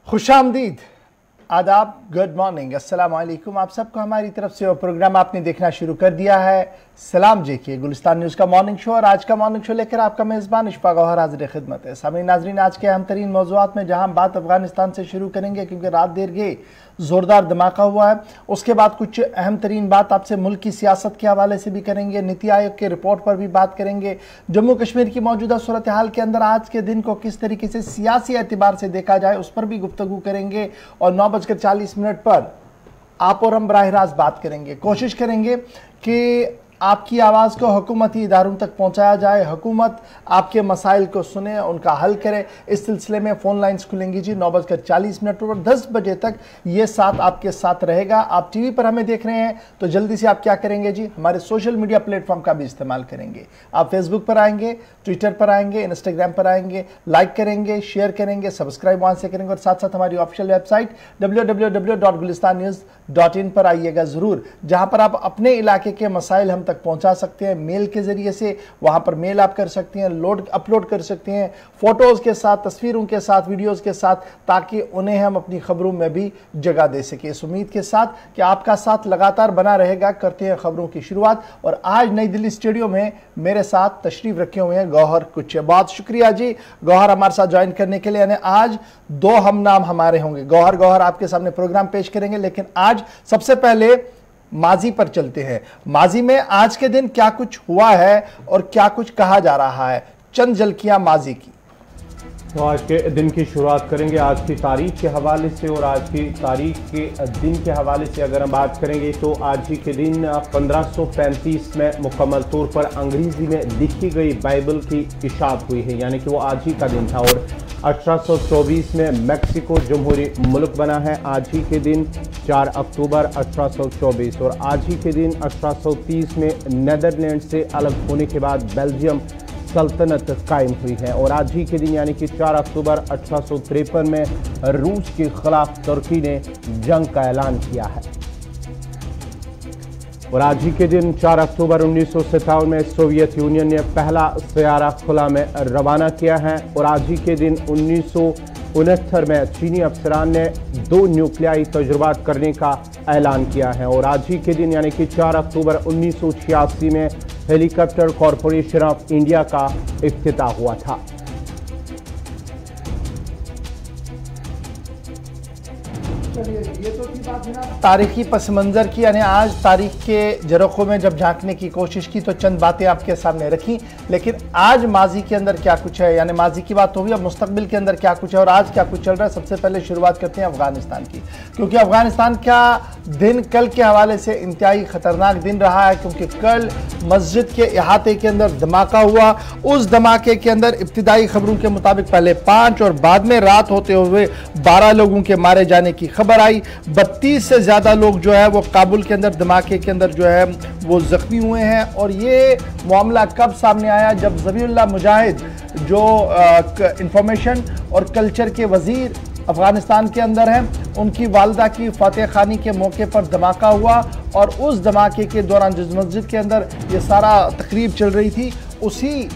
खुशामदीद, आदाब, good morning, अस्सलाम वालेकुम। आप सबको हमारी तरफ से और प्रोग्राम आपने देखना शुरू कर दिया है सलाम जे के गुलिस्तान न्यूज़ का मॉर्निंग शो। और आज का मॉर्निंग शो लेकर आपका मेज़बान इशफाक गौहर हाजिर खिदमत है। सामईन नाज़रीन, आज के अहम तरीन मौज़ूआत में जहां बात अफगानिस्तान से शुरू करेंगे क्योंकि रात देर गई ज़ोरदार धमाका हुआ है। उसके बाद कुछ अहम तरीन बात आपसे मुल्क की सियासत के हवाले से भी करेंगे, नीति आयोग के रिपोर्ट पर भी बात करेंगे, जम्मू कश्मीर की मौजूदा सूरत हाल के अंदर आज के दिन को किस तरीके से सियासी एतबार से देखा जाए उस पर भी गुफ्तगू करेंगे। और 9:40 पर आप और हम बराह रास्त बात करेंगे, कोशिश करेंगे कि आपकी आवाज़ को हुकूमती इदारों तक पहुंचाया जाए, हुकूमत आपके मसाइल को सुने, उनका हल करे। इस सिलसिले में फ़ोन लाइन्स खुलेंगी जी 9:40 पर। 10 बजे तक ये साथ आपके साथ रहेगा। आप टीवी पर हमें देख रहे हैं तो जल्दी से आप क्या करेंगे जी, हमारे सोशल मीडिया प्लेटफॉर्म का भी इस्तेमाल करेंगे। आप फेसबुक पर आएंगे, ट्विटर पर आएंगे, इंस्टाग्राम पर आएंगे, लाइक करेंगे, शेयर करेंगे, सब्सक्राइब वहाँ से करेंगे और साथ साथ हमारी ऑफिशियल वेबसाइट www.gulistannews.in पर आइएगा ज़रूर, जहाँ पर आप अपने इलाके के मसाइल हम तक पहुंचा सकते हैं। मेल के जरिए से वहां पर मेल आप कर सकते हैं, अपलोड कर सकते हैं फोटोज के साथ, तस्वीरों के साथ, वीडियोस के साथ, ताकि उन्हें हम अपनी खबरों में भी जगह दे सके। इस उम्मीद के साथ कि आपका साथ लगातार बना रहेगा, करते हैं खबरों की शुरुआत। और आज नई दिल्ली स्टूडियो में मेरे साथ तशरीफ रखे हुए हैं गौहर कुचे। बहुत शुक्रिया जी गौहर हमारे साथ ज्वाइन करने के लिए। यानी आज दो हम नाम हमारे होंगे, गौहर आपके सामने प्रोग्राम पेश करेंगे, लेकिन आज सबसे पहले माजी पर चलते हैं। माजी में आज के दिन क्या कुछ हुआ है और क्या कुछ कहा जा रहा है, चंद झलकियां माजी की। तो आज के दिन की शुरुआत करेंगे आज की तारीख के हवाले से। और आज की तारीख के दिन के हवाले से अगर हम बात करेंगे तो आज ही के दिन 1535 में मुकम्मल तौर पर अंग्रेज़ी में लिखी गई बाइबल की इशाअत हुई है, यानी कि वो आज ही का दिन था। और 1824 में मैक्सिको जमहूरी मुल्क बना है आज ही के दिन 4 अक्टूबर 1824। और आज ही के दिन 1830 में नीदरलैंड से अलग होने के बाद बेल्जियम सल्तनत कायम हुई है। और आज ही के दिन यानी कि 4 अक्टूबर 1853 में रूस के खिलाफ तुर्की ने जंग का ऐलान किया है। और आज ही के दिन 4 अक्टूबर 1957 में सोवियत यूनियन ने पहला सैयारा खुला में रवाना किया है। और आज ही के दिन 1969 में चीनी अफसरान ने 2 न्यूक्लियाई तजुर्बात करने का ऐलान किया है। और आज ही के दिन यानी कि 4 अक्टूबर 1986 में हेलीकॉप्टर कॉरपोरेशन ऑफ इंडिया का इफ्तिताह हुआ था। ये तो थी बात ना तारीखी पस मंज़र की, यानी आज तारीख के जरखों में जब झांकने की कोशिश की तो चंद बातें आपके सामने रखी, लेकिन आज माजी के अंदर क्या कुछ है, यानी माजी की बात होगी, अब मुस्तकबिल के अंदर क्या कुछ है और आज क्या कुछ चल रहा है। सबसे पहले शुरुआत करते हैं अफगानिस्तान की, क्योंकि अफगानिस्तान का दिन कल के हवाले से इंतहाई ख़तरनाक दिन रहा है। क्योंकि कल मस्जिद के अहाते के अंदर धमाका हुआ। उस धमाके के अंदर इब्तिदाई खबरों के मुताबिक पहले 5 और बाद में रात होते हुए 12 लोगों के मारे जाने की खबर आई। 32 से ज़्यादा लोग जो है वो काबुल के अंदर धमाके के अंदर जो है वो जख्मी हुए हैं। और ये मामला कब सामने आया, जब ज़बीहुल्लाह मुजाहिद जो इंफॉर्मेशन और कल्चर के वज़ीर अफ़गानिस्तान के अंदर हैं, उनकी वालदा की फातह खानी के मौके पर धमाका हुआ। और उस धमाके के दौरान जिस मस्जिद के अंदर ये सारा तकरीब चल रही थी, उसी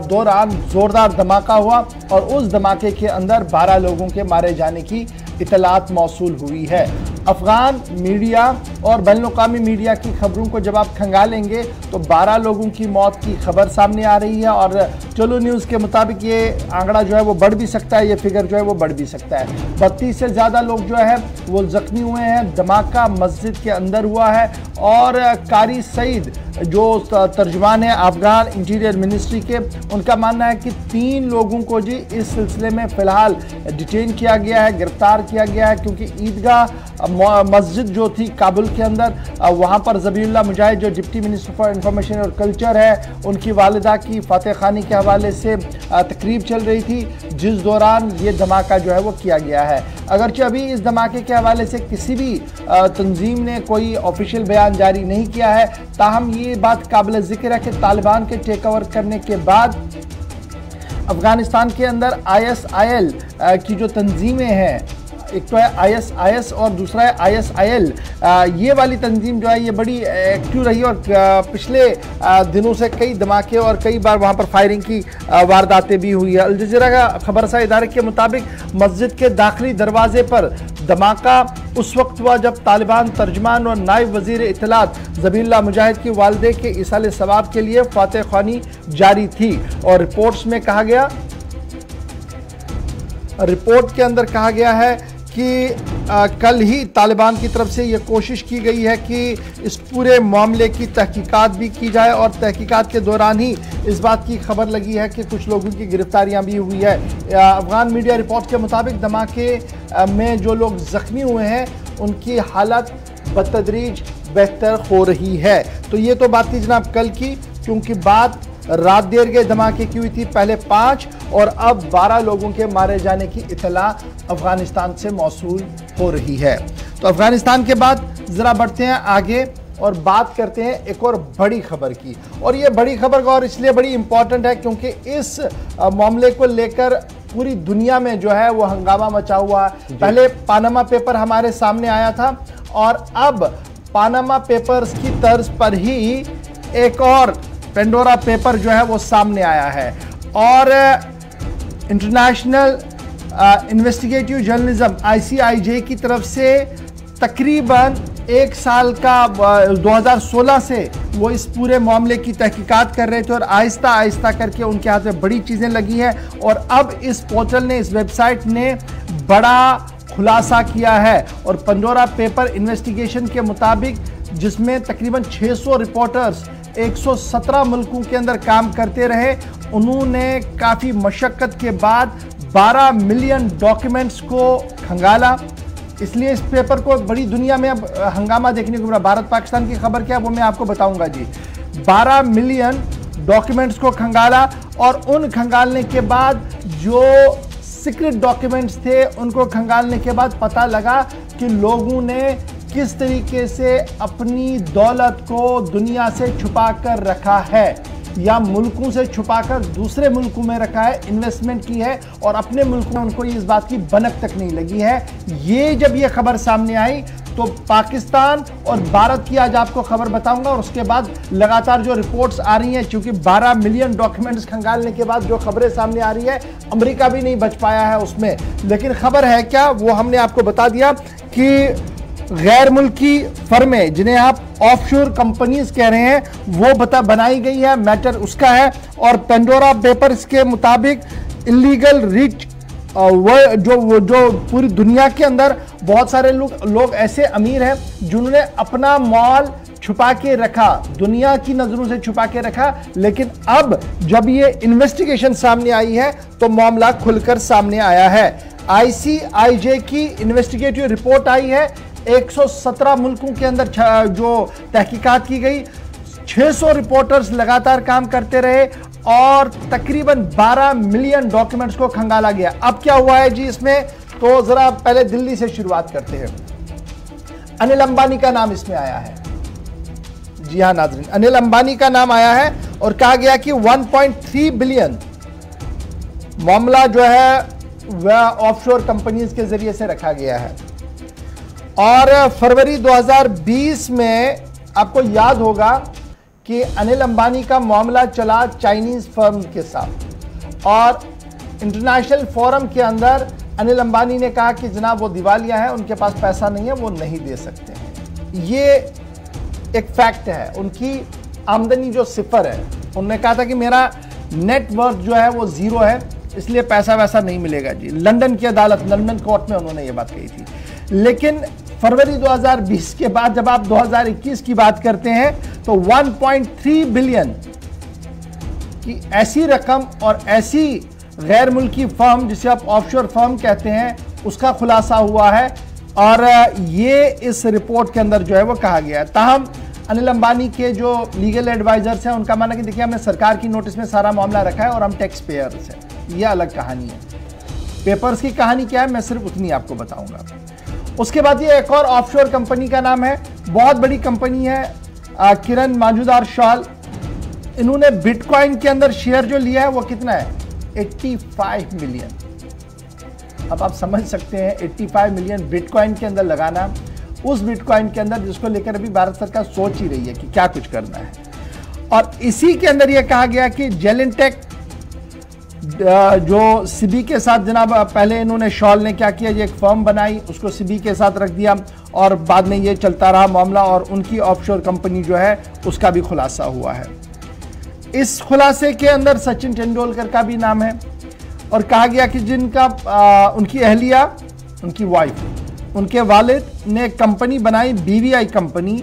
दौरान ज़ोरदार धमाका हुआ और उस धमाके के अंदर 12 लोगों के मारे जाने की इतलात मौसूल हुई है। अफ़गान मीडिया और बैनुल-अक़वामी मीडिया की खबरों को जब आप खंगालेंगे तो 12 लोगों की मौत की खबर सामने आ रही है। और चलो न्यूज़ के मुताबिक ये आंकड़ा जो है वो बढ़ भी सकता है, ये फिगर जो है वो बढ़ भी सकता है। 32 से ज़्यादा लोग जो है वो ज़ख्मी हुए हैं। धमाका मस्जिद के अंदर हुआ है। और कारी सईद जो तर्जुमान है अफ़गान इंटीरियर मिनिस्ट्री के, उनका मानना है कि 3 लोगों को जी इस सिलसिले में फ़िलहाल डिटेन किया गया है, गिरफ्तार किया गया है। क्योंकि ईदगाह मस्जिद जो थी काबुल के अंदर, वहाँ पर ज़बीहुल्लाह मुजाहिद जो डिप्टी मिनिस्टर फॉर इंफॉर्मेशन और कल्चर है, उनकी वालिदा की फातह खानी के हवाले से तकरीब चल रही थी, जिस दौरान ये धमाका जो है वो किया गया है। अगरचे अभी इस धमाके के हवाले से किसी भी तंजीम ने कोई ऑफिशियल बयान जारी नहीं किया है, ताहम ये बात काबिल ज़िक्र है कि तालिबान के टेक ओवर करने के बाद अफ़गानिस्तान के अंदर ISIL की जो तंजीमें हैं, एक तो है ISIS और दूसरा है ISIL। ये वाली तंजीम जो है ये बड़ी एक्टिव रही और पिछले दिनों से कई धमाके और कई बार वहाँ पर फायरिंग की वारदातें भी हुई है। अल जज़ीरा का खबरसा इदारे के मुताबिक मस्जिद के दाखिली दरवाजे पर धमाका उस वक्त हुआ जब तालिबान तर्जमान और नायब वजीर इत्तलात ज़बीहुल्लाह मुजाहिद की वालदे के इसाले सवाब के लिए फातह ख्वानी जारी थी। और रिपोर्ट के अंदर कहा गया है कि कल ही तालिबान की तरफ से ये कोशिश की गई है कि इस पूरे मामले की तहकीकात भी की जाए और तहकीकात के दौरान ही इस बात की खबर लगी है कि कुछ लोगों की गिरफ्तारियां भी हुई है। अफगान मीडिया रिपोर्ट के मुताबिक धमाके में जो लोग जख्मी हुए हैं उनकी हालत बतदरीज बेहतर हो रही है। तो ये तो बात थी जनाब कल की, क्योंकि बात रात देर के धमाके की हुई थी, पहले 5 और अब 12 लोगों के मारे जाने की इत्तला अफगानिस्तान से मौसूल हो रही है। तो अफगानिस्तान के बाद ज़रा बढ़ते हैं आगे और बात करते हैं एक और बड़ी खबर की। और ये बड़ी खबर और इसलिए बड़ी इंपॉर्टेंट है क्योंकि इस मामले को लेकर पूरी दुनिया में जो है वो हंगामा मचा हुआ है। पहले पानामा पेपर हमारे सामने आया था और अब पानामा पेपर्स की तर्ज पर ही एक और पेंडोरा पेपर जो है वो सामने आया है। और इंटरनेशनल इन्वेस्टिगेटिव जर्नलिज्म ICIJ की तरफ से तकरीबन 1 साल का 2016 से वो इस पूरे मामले की तहकीकात कर रहे थे और आहिस्ता आहिस्ता करके उनके हाथ में बड़ी चीज़ें लगी हैं। और अब इस पोर्टल ने, इस वेबसाइट ने बड़ा खुलासा किया है। और पेंडोरा पेपर इन्वेस्टिगेशन के मुताबिक, जिसमें तकरीबन 600 रिपोर्टर्स 117 मुल्कों के अंदर काम करते रहे, उन्होंने काफ़ी मशक्क़त के बाद 12 मिलियन डॉक्यूमेंट्स को खंगाला। इसलिए इस पेपर को बड़ी दुनिया में अब हंगामा देखने को मिला। भारत पाकिस्तान की खबर क्या है वो मैं आपको बताऊंगा जी। 12 मिलियन डॉक्यूमेंट्स को खंगाला और उन खंगालने के बाद जो सीक्रेट डॉक्यूमेंट्स थे उनको खंगालने के बाद पता लगा कि लोगों ने किस तरीके से अपनी दौलत को दुनिया से छुपा कर रखा है या मुल्कों से छुपाकर दूसरे मुल्कों में रखा है, इन्वेस्टमेंट की है और अपने मुल्क में उनको इस बात की भनक तक नहीं लगी है। ये जब ये खबर सामने आई तो पाकिस्तान और भारत की आज आपको खबर बताऊंगा और उसके बाद लगातार जो रिपोर्ट्स आ रही हैं, क्योंकि 12 मिलियन डॉक्यूमेंट्स खंगालने के बाद जो खबरें सामने आ रही है, अमेरिका भी नहीं बच पाया है उसमें। लेकिन खबर है क्या वो हमने आपको बता दिया कि गैर मुल्की फर्में, जिन्हें आप ऑफशोर कंपनीज कह रहे हैं, वो बनाई गई है, मैटर उसका है। और पेंडोरा पेपर्स के मुताबिक इलीगल रिच जो पूरी दुनिया के अंदर बहुत सारे लोग ऐसे अमीर हैं जिन्होंने अपना माल छुपा के रखा, दुनिया की नजरों से छुपा के रखा। लेकिन अब जब ये इन्वेस्टिगेशन सामने आई है तो मामला खुलकर सामने आया है। ICIJ की इन्वेस्टिगेटिव रिपोर्ट आई है, 117 मुल्कों के अंदर जो तहकीकात की गई, 600 रिपोर्टर्स लगातार काम करते रहे और तकरीबन 12 मिलियन डॉक्यूमेंट्स को खंगाला गया। अब क्या हुआ है जी इसमें, तो जरा पहले दिल्ली से शुरुआत करते हैं। अनिल अंबानी का नाम इसमें आया है। जी हां नाज़रीन, अनिल अंबानी का नाम आया है और कहा गया कि 1.3 बिलियन मामला जो है वह ऑफशोर कंपनीज के जरिए से रखा गया है। और फरवरी 2020 में आपको याद होगा कि अनिल अंबानी का मामला चला चाइनीज फर्म के साथ और इंटरनेशनल फोरम के अंदर अनिल अंबानी ने कहा कि जनाब वो दिवालिया है, उनके पास पैसा नहीं है, वो नहीं दे सकते हैं। ये एक फैक्ट है। उनकी आमदनी जो सिफर है, उन्होंने कहा था कि मेरा नेट वर्थ जो है वो 0 है, इसलिए पैसा वैसा नहीं मिलेगा जी। लंदन की अदालत, लंदन कोर्ट में उन्होंने ये बात कही थी। लेकिन फरवरी 2020 के बाद जब आप 2021 की बात करते हैं तो 1.3 बिलियन की ऐसी रकम और ऐसी गैर मुल्की फर्म, जिसे आप ऑफशोर फर्म कहते हैं, उसका खुलासा हुआ है। और ये इस रिपोर्ट के अंदर जो है वो कहा गया है। ताहम अनिल अंबानी के जो लीगल एडवाइजर्स हैं उनका मानना कि देखिए हमने सरकार की नोटिस में सारा मामला रखा है और हम टैक्स पेयर्स हैं, ये अलग कहानी है। पेपर्स की कहानी क्या है मैं सिर्फ उतनी आपको बताऊंगा। उसके बाद ये एक और ऑफशोर कंपनी का नाम है, बहुत बड़ी कंपनी है, किरण मजूमदार शाल। इन्होंने बिटकॉइन के अंदर शेयर जो लिया है वो कितना है, 85 मिलियन। अब आप समझ सकते हैं 85 मिलियन बिटकॉइन के अंदर लगाना, उस बिटकॉइन के अंदर जिसको लेकर अभी भारत सरकार सोच ही रही है कि क्या कुछ करना है। और इसी के अंदर यह कहा गया कि जेलिनटेक जो सिबी के साथ जनाब पहले इन्होंने शॉल ने क्या किया, ये एक फर्म बनाई, उसको सिबी के साथ रख दिया और बाद में ये चलता रहा मामला और उनकी ऑफशोर कंपनी जो है उसका भी खुलासा हुआ है। इस खुलासे के अंदर सचिन तेंदुलकर का भी नाम है और कहा गया कि जिनका उनकी अहलिया, उनकी वाइफ, उनके वालिद ने कंपनी बनाई BVI कंपनी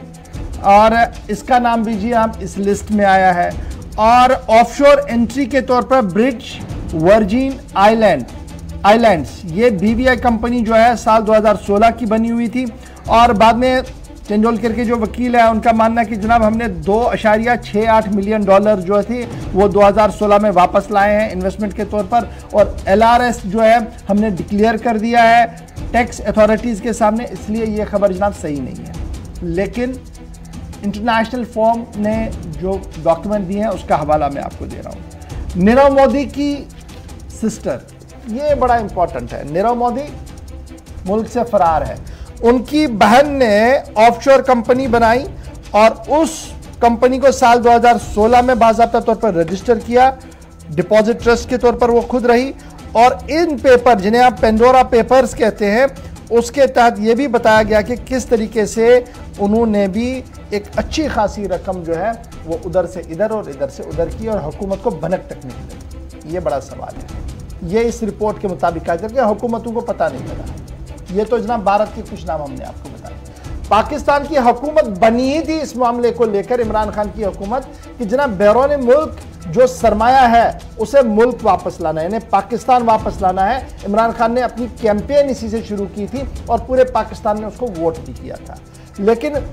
और इसका नाम भी जी आप इस लिस्ट में आया है। और ऑफशोर एंट्री के तौर पर ब्रिटिश वर्जिन आइलैंड्स, ये BVI कंपनी जो है साल 2016 की बनी हुई थी और बाद में तेंदुलकर के जो वकील है उनका मानना है कि जनाब हमने $2.68 मिलियन जो थे वो 2016 में वापस लाए हैं इन्वेस्टमेंट के तौर पर और LRS जो है हमने डिक्लेयर कर दिया है टैक्स अथॉरिटीज़ के सामने, इसलिए ये खबर जनाब सही नहीं है। लेकिन इंटरनेशनल फॉर्म ने जो डॉक्यूमेंट दिए हैं उसका हवाला मैं आपको दे रहा हूँ। नीरव मोदी की सिस्टर, ये बड़ा इंपॉर्टेंट है, नीरव मोदी मुल्क से फरार है, उनकी बहन ने ऑफशोर कंपनी बनाई और उस कंपनी को साल 2016 में बाज़ाब्ता तौर पर रजिस्टर किया, डिपॉजिट ट्रस्ट के तौर पर वो खुद रही और इन पेपर जिन्हें आप पेंडोरा पेपर्स कहते हैं उसके तहत ये भी बताया गया कि किस तरीके से उन्होंने भी एक अच्छी खासी रकम जो है वो उधर से इधर और इधर से उधर की और हुकूमत को भनक तक नहीं लगी। ये बड़ा सवाल है। ये इस रिपोर्ट के मुताबिक कहा जाए कि हुकूमतों को पता नहीं लगा। ये तो जनाब भारत के कुछ नाम हमने आपको बताए। पाकिस्तान की हुकूमत बनी ही थी इस मामले को लेकर, इमरान खान की हुकूमत, कि जनाब बैरून मुल्क जो सरमाया है उसे मुल्क वापस लाना है, यानी पाकिस्तान वापस लाना है। इमरान खान ने अपनी कैंपेन इसी से शुरू की थी और पूरे पाकिस्तान ने उसको वोट भी किया था। लेकिन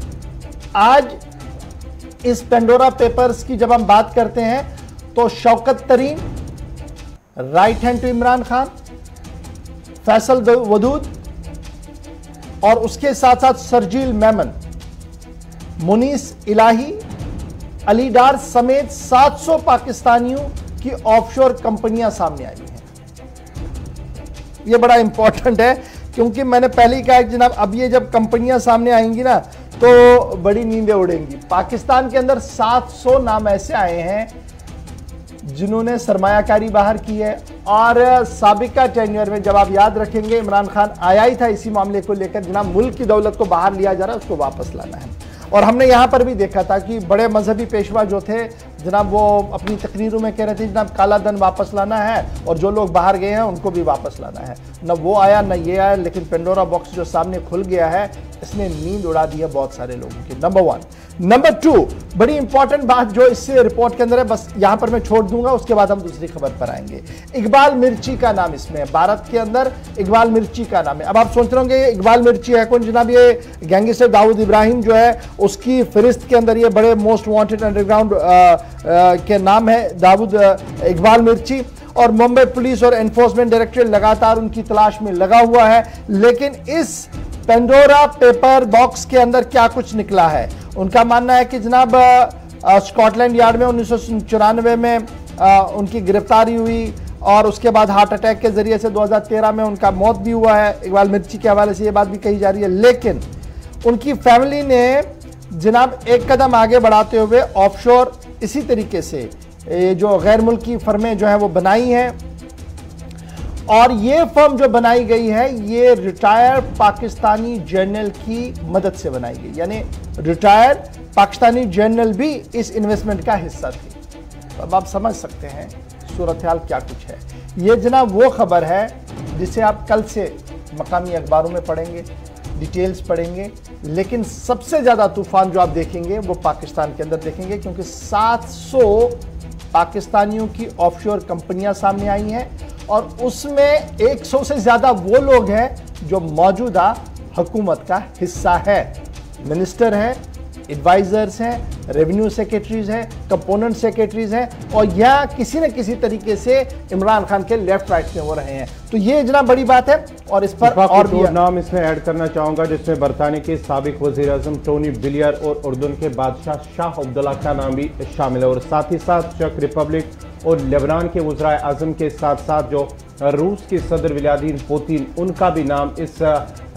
आज इस पेंडोरा पेपर्स की जब हम बात करते हैं तो Shaukat Tareen, right hand to Imran Khan, Faisal Vawda और उसके साथ साथ सरजील मेमन, मुनीस इलाही, अली डार समेत 700 पाकिस्तानियों की ऑफशोर कंपनियां सामने आई हैं। यह बड़ा इंपॉर्टेंट है क्योंकि मैंने पहले ही कहा कि जनाब अब ये जब कंपनियां सामने आएंगी ना तो बड़ी नींदें उड़ेंगी। पाकिस्तान के अंदर 700 नाम ऐसे आए हैं जिन्होंने सरमायाकारी बाहर की है और साबिका टेन्योर में जब आप याद रखेंगे इमरान खान आया ही था इसी मामले को लेकर, जनाब मुल्क की दौलत को बाहर लिया जा रहा है उसको वापस लाना है। और हमने यहाँ पर भी देखा था कि बड़े मजहबी पेशवा जो थे जनाब वो अपनी तकरीरों में कह रहे थे जनाब काला धन वापस लाना है और जो लोग बाहर गए हैं उनको भी वापस लाना है। न वो आया न ये आया, लेकिन पेंडोरा बॉक्स जो सामने खुल गया है इसने नींद उड़ा दी है बहुत सारे लोगों की। नंबर 1। नंबर 2, बड़ी इंपॉर्टेंट बात जो इस रिपोर्ट के अंदर है, बस यहां पर मैं छोड़ दूंगा, उसके बाद हम दूसरी खबर पर आएंगे। इकबाल मिर्ची का नाम इसमें है, भारत के अंदर इकबाल मिर्ची का नाम है। अब आप सोच रहे होंगे इकबाल मिर्ची है कौन? जनाब ये गैंगस्टर दाऊद इब्राहिम जो है उसकी फहरिस्त के अंदर ये बड़े मोस्ट वांटेड अंडरग्राउंड के नाम है दाऊद इकबाल मिर्ची और मुंबई पुलिस और एनफोर्समेंट डायरेक्टरेट लगातार उनकी तलाश में लगा हुआ है। लेकिन इस पेंडोरा पेपर बॉक्स के अंदर क्या कुछ निकला है? उनका मानना है कि जनाब स्कॉटलैंड यार्ड में 1994 में उनकी गिरफ्तारी हुई और उसके बाद हार्ट अटैक के जरिए से 2013 में उनका मौत भी हुआ है। इकबाल मिर्ची के हवाले से ये बात भी कही जा रही है। लेकिन उनकी फैमिली ने जनाब एक कदम आगे बढ़ाते हुए ऑफशोर इसी तरीके से ये जो गैर मुल्की फर्में जो है वो बनाई हैं और ये फर्म जो बनाई गई है ये रिटायर्ड पाकिस्तानी जर्नल की मदद से बनाई गई, यानी रिटायर्ड पाकिस्तानी जर्नल भी इस इन्वेस्टमेंट का हिस्सा थे। अब आप समझ सकते हैं सूरत हाल क्या कुछ है। ये जनाब वो खबर है जिसे आप कल से मकामी अखबारों में पढ़ेंगे, डिटेल्स पढ़ेंगे, लेकिन सबसे ज़्यादा तूफान जो आप देखेंगे वो पाकिस्तान के अंदर देखेंगे क्योंकि 700 पाकिस्तानियों की ऑफशोर कंपनियां सामने आई हैं और उसमें 100 से ज़्यादा वो लोग हैं जो मौजूदा हुकूमत का हिस्सा है। मिनिस्टर हैं, एडवाइजर्स हैं, रेवेन्यू सेक्रेटरीज हैं, कंपोनेंट सेक्रेटरीज हैं और यह किसी न किसी तरीके से इमरान खान के लेफ्ट राइट में हो रहे हैं। तो ये जनाब बड़ी बात है और इस पर और भी नाम इसमें ऐड करना चाहूंगा जिसमें बरतानिया के साबिक वजीर आजम टोनी ब्लेयर और उर्दन के बादशाह शाह अब्दुल्ला का नाम भी शामिल है और साथ ही साथ चेक रिपब्लिक और लेबनान के वज़राए आज़म के साथ साथ जो रूस के सदर व्लादिमीर पुतिन, उनका भी नाम इस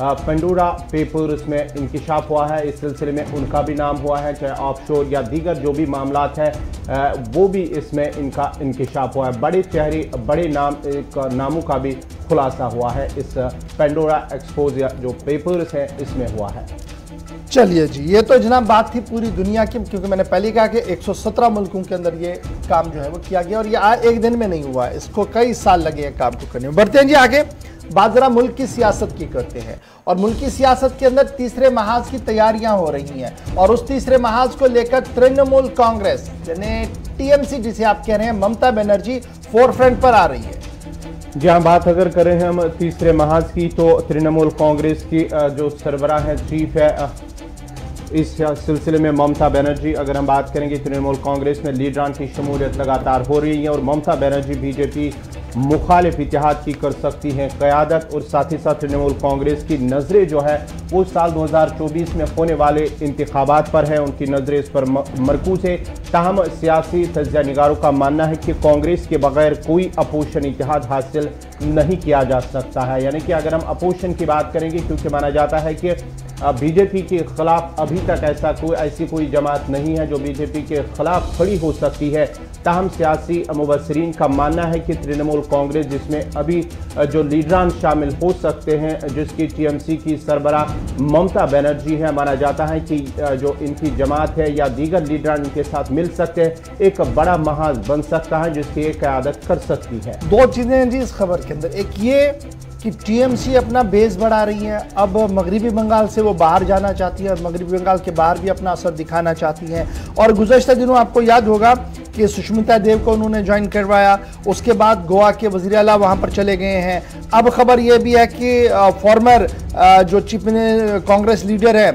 पेंडोरा पेपर्स में इंकिशाफ हुआ है। इस सिलसिले में उनका भी नाम हुआ है, चाहे ऑफशोर या दीगर जो भी मामलात हैं वो भी इसमें इनका इंकिशाफ हुआ है। बड़े चेहरे, बड़े नामों का भी खुलासा हुआ है इस पेंडोरा एक्सपोज या जो पेपर्स हैं इसमें हुआ है। चलिए जी, ये तो जनाब बात थी पूरी दुनिया की, क्योंकि मैंने पहले कहा कि 117 मुल्कों के अंदर ये काम जो है वो किया गया और ये एक दिन में नहीं हुआ, इसको कई साल लगे हैं काम को करने में। बढ़ते हैं जी आगे, बात जरा मुल्क की सियासत की करते हैं और मुल्क की सियासत के अंदर तीसरे महाज की तैयारियां हो रही हैं और उस तीसरे महाज को लेकर तृणमूल कांग्रेस यानी टीएमसी जिसे आप कह रहे हैं, ममता बनर्जी फोरफ्रंट पर आ रही है। जहां बात अगर करें हम तीसरे महाज की, तो तृणमूल कांग्रेस की जो सरबराह है, चीफ है इस सिलसिले में ममता बनर्जी। अगर हम बात करेंगे तृणमूल कांग्रेस में लीडरान की शमूलियत लगातार हो रही है और ममता बनर्जी बीजेपी मुखालिफ इत्तेहाद की कर सकती हैं क़यादत और साथ ही साथ तृणमूल कांग्रेस की नज़रें जो है वो साल 2024 में होने वाले इंतखाबात पर है, उनकी नज़रें इस पर मरकूज है। ताहम सियासी तज्ज़िया निगारों का मानना है कि कांग्रेस के बगैर कोई अपोजिशन इत्तेहाद हासिल नहीं किया जा सकता है। यानी कि अगर हम अपोजिशन की बात करेंगे, क्योंकि माना जाता है कि बीजेपी के खिलाफ अभी तक ऐसी कोई जमात नहीं है जो बीजेपी के खिलाफ खड़ी हो सकती है। ताहम सियासी मुबस्सिरीन का मानना है कि तृणमूल कांग्रेस, जिसमें अभी जो लीडरान शामिल हो सकते हैं, जिसकी टीएमसी की सरबराह ममता बनर्जी है, माना जाता है कि जो इनकी जमात है या दीगर लीडरान इनके साथ मिल सकते हैं, एक बड़ा महाज बन सकता है जिसकी एक क़यादत कर सकती है। दो चीज़ें हैं जी इस खबर के अंदर, एक ये कि टीएमसी अपना बेस बढ़ा रही है, अब मगरिबी बंगाल से वो बाहर जाना चाहती है और मगरिबी बंगाल के बाहर भी अपना असर दिखाना चाहती हैं। और गुज़श्ता दिनों आपको याद होगा कि सुष्मिता देव को उन्होंने ज्वाइन करवाया, उसके बाद गोवा के वज़ीर आला वहाँ पर चले गए हैं। अब खबर ये भी है कि फॉर्मर जो चीफ कांग्रेस लीडर है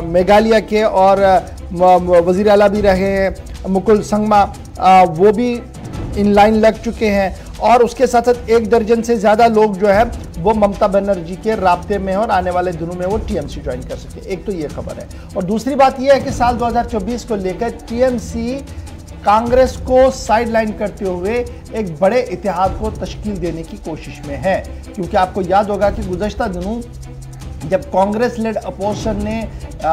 मेघालय के और वज़ीर आला भी रहे हैं मुकुल संगमा, वो भी इन लाइन लग चुके हैं और उसके साथ साथ 1 दर्जन से ज़्यादा लोग जो है वो ममता बनर्जी के राब्ते में और आने वाले दिनों में वो टीएमसी ज्वाइन कर सके। एक तो ये खबर है और दूसरी बात ये है कि साल 2024 को लेकर टीएमसी कांग्रेस को साइडलाइन करते हुए एक बड़े इतिहाद को तश्कील देने की कोशिश में है, क्योंकि आपको याद होगा कि गुज़श्ता दिनों जब कांग्रेस लेड अपोजिशन ने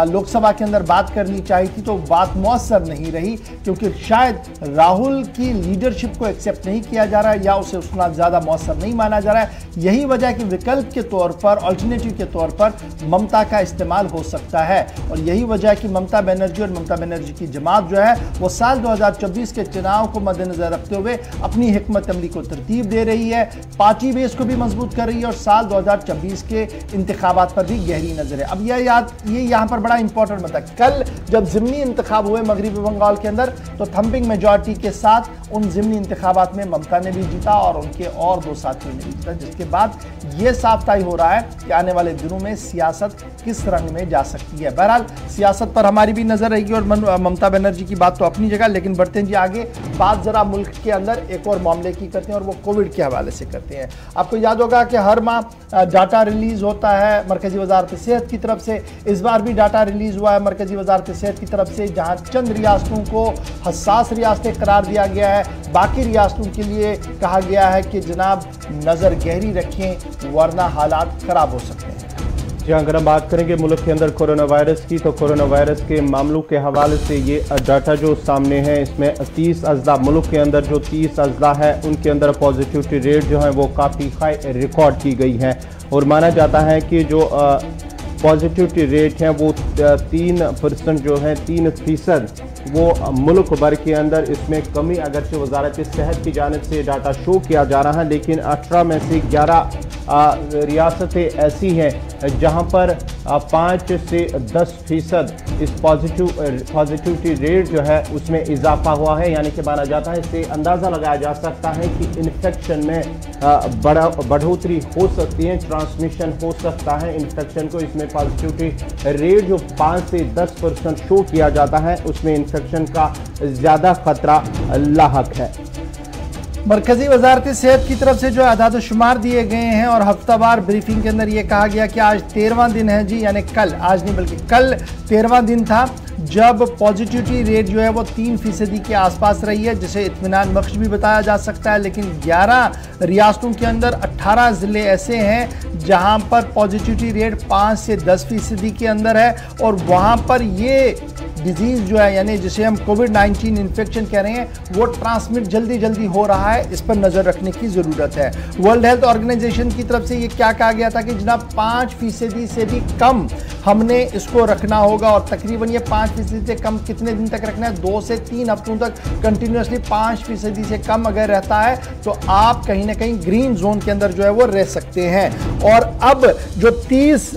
लोकसभा के अंदर बात करनी चाहिए थी तो बात मौसर नहीं रही, क्योंकि शायद राहुल की लीडरशिप को एक्सेप्ट नहीं किया जा रहा है या उसे उतना ज़्यादा मौसर नहीं माना जा रहा है। यही वजह है कि विकल्प के तौर पर, अल्टरनेटिव के तौर पर ममता का इस्तेमाल हो सकता है और यही वजह है कि ममता बनर्जी और ममता बनर्जी की जमात जो है वो साल 2024 के चुनाव को मद्देनजर रखते हुए अपनी हिकमत अमली को तरतीब दे रही है, पार्टी बेस को भी मजबूत कर रही है और साल 2024 के इंतखाबात पर भी गहरी नजर है। अब ये यहाँ पर बड़ा इंपॉर्टेंट बता, कल जब ज़िमनी इंतखाब हुए मगरिबी बंगाल के अंदर तो थंपिंग मेजॉरिटी के साथ उन ज़िमनी इंतखाबात में ममता ने भी जीता और उनके और 2 साथियों ने भी जीता, जिसके बाद ये साफ तय हो रहा है कि आने वाले दिनों में सियासत किस रंग में जा सकती है। बहरहाल सियासत पर हमारी भी नजर रहेगी और ममता बनर्जी की बात तो अपनी जगह, लेकिन बढ़ते हैं जी आगे। बात जरा मुल्क के अंदर एक और मामले की करते हैं और वो कोविड के हवाले से करते हैं। आपको याद होगा कि हर माह डाटा रिलीज होता है मरकजी वजारत सेहत की तरफ से। इस बार भी डाटा रिलीज हुआ है मरकजी वजारत सेहत की तरफ से, जहां चंद रियासतों को हसास रियासतें करार दिया गया है, बाकी रियासतों के लिए कहा गया है कि जनाब नज़र गहरी रखें वरना हालात ख़राब हो सकते हैं। जहाँ अगर हम बात करेंगे मुल्क के अंदर कोरोना वायरस की, तो कोरोना वायरस के मामलों के हवाले से ये डाटा जो सामने है, इसमें 30 अजला मुल्क के अंदर जो 30 अजला है उनके अंदर पॉजिटिविटी रेट जो है वो काफ़ी हाई रिकॉर्ड की गई है और माना जाता है कि जो पॉजिटिविटी रेट है वो 3% जो है 3% वो मुल्क भर के अंदर इसमें कमी अगरचे वजारत सेहत की जानिब से डाटा शो किया जा रहा है, लेकिन 18 में से 11 रियासतें ऐसी हैं जहां पर 5 से 10% इस पॉजिटिविटी रेट जो है उसमें इजाफा हुआ है। यानी कि माना जाता है, इससे अंदाज़ा लगाया जा सकता है कि इन्फेक्शन में बढ़ोतरी हो सकती है, ट्रांसमिशन हो सकता है इन्फेक्शन को। इसमें पॉजिटिविटी रेट जो 5 से 10% शो किया जाता है उसमें इन्फेक्शन का ज़्यादा खतरा लाहक है। मरकजी वजारत सेहत की तरफ से जो आदाद शुमार दिए गए हैं और हफ्तावार ब्रीफिंग के अंदर ये कहा गया कि आज 13वां दिन है जी, यानी कल, आज नहीं बल्कि कल 13वां दिन था जब पॉजिटिविटी रेट जो है वो 3% के आसपास रही है, जिसे इत्मीनान बख्श भी बताया जा सकता है। लेकिन 11 रियासतों के अंदर 18 ज़िले ऐसे हैं जहां पर पॉजिटिविटी रेट 5 से 10% के अंदर है और वहां पर ये डिजीज़ जो है, यानी जिसे हम कोविड-19 इन्फेक्शन कह रहे हैं, वो ट्रांसमिट जल्दी जल्दी हो रहा है। इस पर नज़र रखने की ज़रूरत है। वर्ल्ड हेल्थ ऑर्गेनाइजेशन की तरफ से ये क्या कहा गया था कि जनाब 5% से भी कम हमने इसको रखना होगा और तकरीबन ये 5% से कम कितने दिन तक रखना है? 2 से 3 हफ्तों तक कंटिन्यूसली 5% से कम अगर रहता है तो आप कहीं ना कहीं ग्रीन जोन के अंदर जो है वो रह सकते हैं। और अब जो 30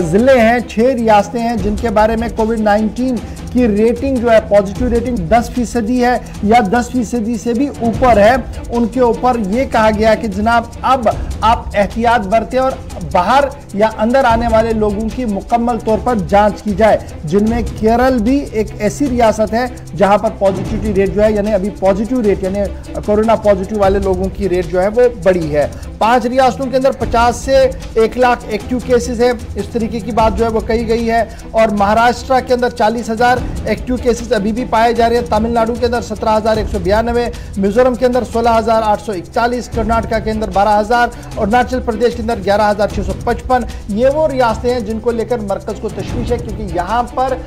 ज़िले हैं, 6 रियासतें हैं जिनके बारे में कोविड-19 की रेटिंग जो है, पॉजिटिव रेटिंग 10% है या 10% से भी ऊपर है, उनके ऊपर यह कहा गया कि जनाब अब आप एहतियात बरतें और बाहर या अंदर आने वाले लोगों की मुकम्मल तौर पर जांच की जाए, जिनमें केरल भी एक ऐसी रियासत है जहां पर पॉजिटिविटी रेट जो है, यानी अभी पॉजिटिव रेट यानी कोरोना पॉजिटिव वाले लोगों की रेट जो है वो बड़ी है। 5 रियासतों के अंदर 50 से 1 लाख एक्टिव केसेस है, इस तरीके की बात जो है वो कही गई है। और महाराष्ट्र के अंदर 40,000 एक्टिव केसेस अभी भी पाए जा रहे हैं, तमिलनाडु के अंदर 17,192, मिजोरम के अंदर 16,841, कर्नाटका के अंदर 12,000, अरुणाचल प्रदेश के अंदर 11,655। ये वो रियासतें हैं जिनको लेकर मरकज को तशवीश है, क्योंकि यहाँ पर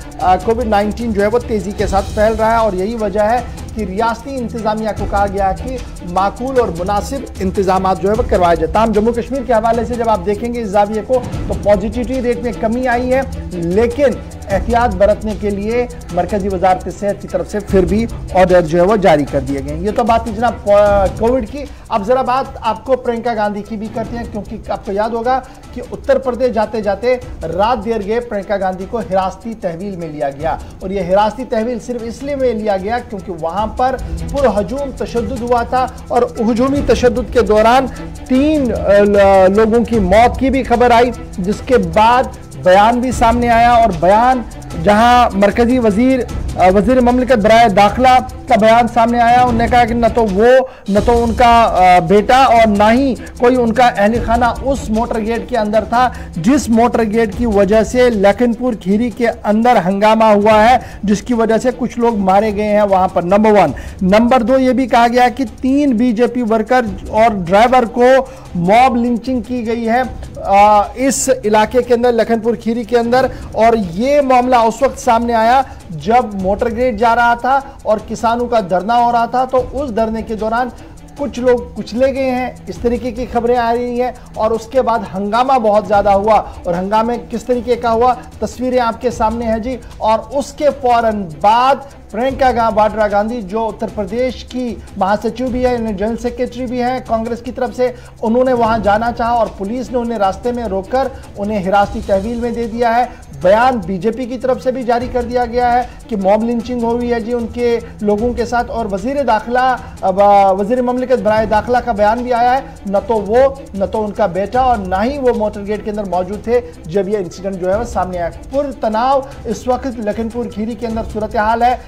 कोविड-19 जो है वो तेजी के साथ फैल रहा है और यही वजह है कि रियासती इंतजामिया को कहा गया कि माकूल और मुनासिब इंतजाम जो है वो करवाए जाए। ताम जम्मू कश्मीर के हवाले से जब आप देखेंगे इस जाविये को तो पॉजिटिविटी रेट में कमी आई है, लेकिन एहतियात बरतने के लिए मरकजी वजारत सेहत की तरफ से फिर भी ऑर्डर जो है वो जारी कर दिए गए। ये तो बात थी जनाब कोविड की। अब जरा बात आपको प्रियंका गांधी की भी करते हैं, क्योंकि आपको याद होगा कि उत्तर प्रदेश जाते जाते रात देर गए प्रियंका गांधी को हिरासती तहवील में लिया गया। और यह हिरासती तहवील सिर्फ इसलिए में लिया गया क्योंकि वहां पर पुरहजूम तशद्दुद हुआ था और हुजूमी तशद्दुद के दौरान 3 लोगों की मौत की भी खबर आई, जिसके बाद बयान भी सामने आया। और बयान जहां मरकजी वजीर ममलिकत बराए दाखिला का बयान सामने आया, उन्होंने कहा कि न तो वो, न तो उनका बेटा और ना ही कोई उनका अहल खाना उस मोटर गेट के अंदर था जिस मोटर गेट की वजह से लखनपुर खीरी के अंदर हंगामा हुआ है, जिसकी वजह से कुछ लोग मारे गए हैं वहां पर। नंबर 1। नंबर 2, ये भी कहा गया कि 3 बीजेपी वर्कर और ड्राइवर को मॉब लिंचिंग की गई है इस इलाके के अंदर, लखनपुर खीरी के अंदर। और ये मामला उस वक्त सामने आया जब मोटर ग्रेड जा रहा था और किसानों का धरना हो रहा था, तो उस धरने के दौरान कुछ लोग कुचले गए हैं, इस तरीके की खबरें आ रही हैं। और उसके बाद हंगामा बहुत ज़्यादा हुआ और हंगामे किस तरीके का हुआ, तस्वीरें आपके सामने हैं जी। और उसके फौरन बाद प्रियंका वाड्रा गांधी, जो उत्तर प्रदेश की महासचिव भी है, जनरल सेक्रेटरी भी हैं कांग्रेस की तरफ से, उन्होंने वहां जाना चाहा और पुलिस ने उन्हें रास्ते में रोककर उन्हें हिरासती तहवील में दे दिया है। बयान बीजेपी की तरफ से भी जारी कर दिया गया है कि मॉब लिंचिंग हुई है जी उनके लोगों के साथ। और वजीर ममलिकत बराए दाखिला का बयान भी आया है, न तो वो, न तो उनका बेटा और ना ही वो मोटर गेट के अंदर मौजूद थे जब ये इंसिडेंट जो है वो सामने आया। पुरतनाव इस वक्त लखनपुर खीरी के अंदर सूरत हाल है,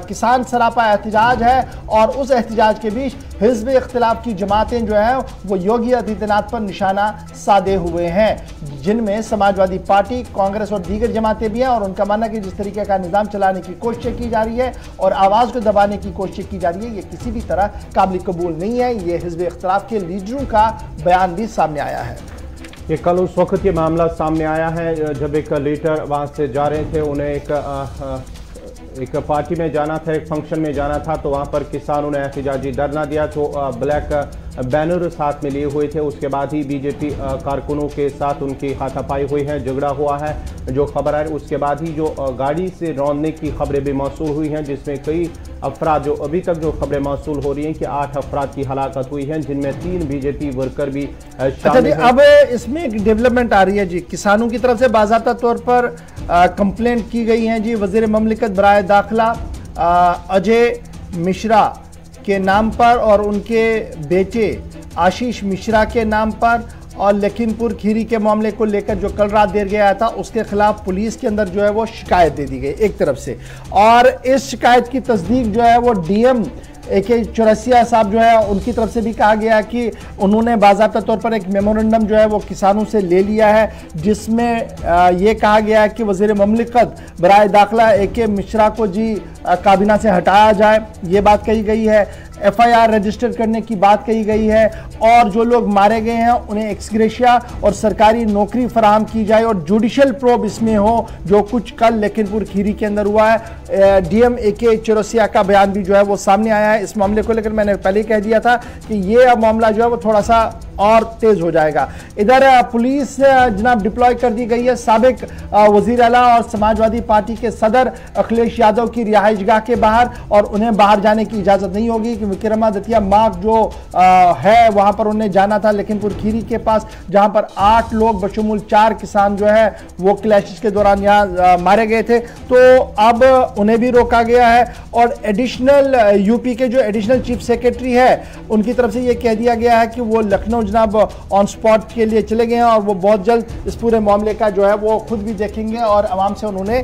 किसान सरापा एहतजाज है और उस एहतजाज के बीच हिज़्ब इख्तिलाफ की जमातें जो हैं वो योगी आदित्यनाथ पर निशाना साधे हुए हैं, जिनमें समाजवादी पार्टी, कांग्रेस और दीगर जमातें भी हैं। और उनका मानना है कि जिस तरीके का निज़ाम चलाने की कोशिश की जा रही है और आवाज़ को दबाने की कोशिश की जा रही है, ये किसी भी तरह काबिल कबूल नहीं है। ये हिज़्ब इख्तिलाफ के लीडरों का बयान भी सामने आया है। ये कल उस वक्त ये मामला सामने आया है जब एक लीडर वहाँ से जा रहे थे, उन्हें एक पार्टी में जाना था, एक फंक्शन में जाना था, तो वहाँ पर किसानों ने एहतजाजी धरना दिया, तो ब्लैक बैनर साथ में लिए हुए थे। उसके बाद ही बीजेपी कारकुनों के साथ उनकी हाथापाई हुई है, झगड़ा हुआ है, जो खबर है। उसके बाद ही जो गाड़ी से रौंदने की खबरें भी मौसूल हुई हैं, जिसमें कई अफराद, जो अभी तक जो खबरें मौसूल हो रही हैं कि 8 अफराद की हलाकत हुई है, जिनमें 3 बीजेपी वर्कर भी शामिल हैं। अब इसमें एक डेवलपमेंट आ रही है जी, किसानों की तरफ से बाज़ाब्ता तौर पर कंप्लेंट की गई है जी वज़ीर ममलिकत बराए दाखिला अजय मिश्रा के नाम पर और उनके बेटे आशीष मिश्रा के नाम पर और लखीमपुर खीरी के मामले को लेकर जो कल रात देर गया था उसके खिलाफ पुलिस के अंदर जो है वो शिकायत दे दी गई एक तरफ से, और इस शिकायत की तस्दीक जो है वो डीएम AK चौरसिया साहब जो है उनकी तरफ से भी कहा गया कि उन्होंने बाज़ाब्ता तौर पर एक मेमोरेंडम जो है वो किसानों से ले लिया है, जिसमें ये कहा गया है कि वज़ीर ममलिकत बराए दाखिला AK मिश्रा को जी काबीना से हटाया जाए, ये बात कही गई है। FIR रजिस्टर करने की बात कही गई है, और जो लोग मारे गए हैं उन्हें एक्सग्रेशिया और सरकारी नौकरी फराहम की जाए, और जुडिशल प्रोब इसमें हो जो कुछ कल लखीमपुर खीरी के अंदर हुआ है। डीएम AK चौरसिया का बयान भी जो है वो सामने आया है। इस मामले को लेकर मैंने पहले कह दिया था कि ये अब मामला जो है वो थोड़ा सा और तेज हो जाएगा। इधर पुलिस जनाब डिप्लॉय कर दी गई है साबिक वजीर आला और समाजवादी पार्टी के सदर अखिलेश यादव की रिहाइशगाह के बाहर, और उन्हें बाहर जाने की इजाजत नहीं होगी कि विक्रमादित्य मार्ग जो है वहां पर उन्हें जाना था लखीमपुर खीरी के पास, जहां पर 8 लोग बशमूल 4 किसान जो है वो क्लैशेस के दौरान यहाँ मारे गए थे, तो अब उन्हें भी रोका गया है। और एडिशनल यूपी के जो एडिशनल चीफ सेक्रेटरी है उनकी तरफ से ये कह दिया गया है कि वो लखनऊ जनाब ऑन स्पॉट के लिए चले गए हैं, और वो बहुत जल्द इस पूरे मामले का जो है वो खुद भी देखेंगे, और आवाम से उन्होंने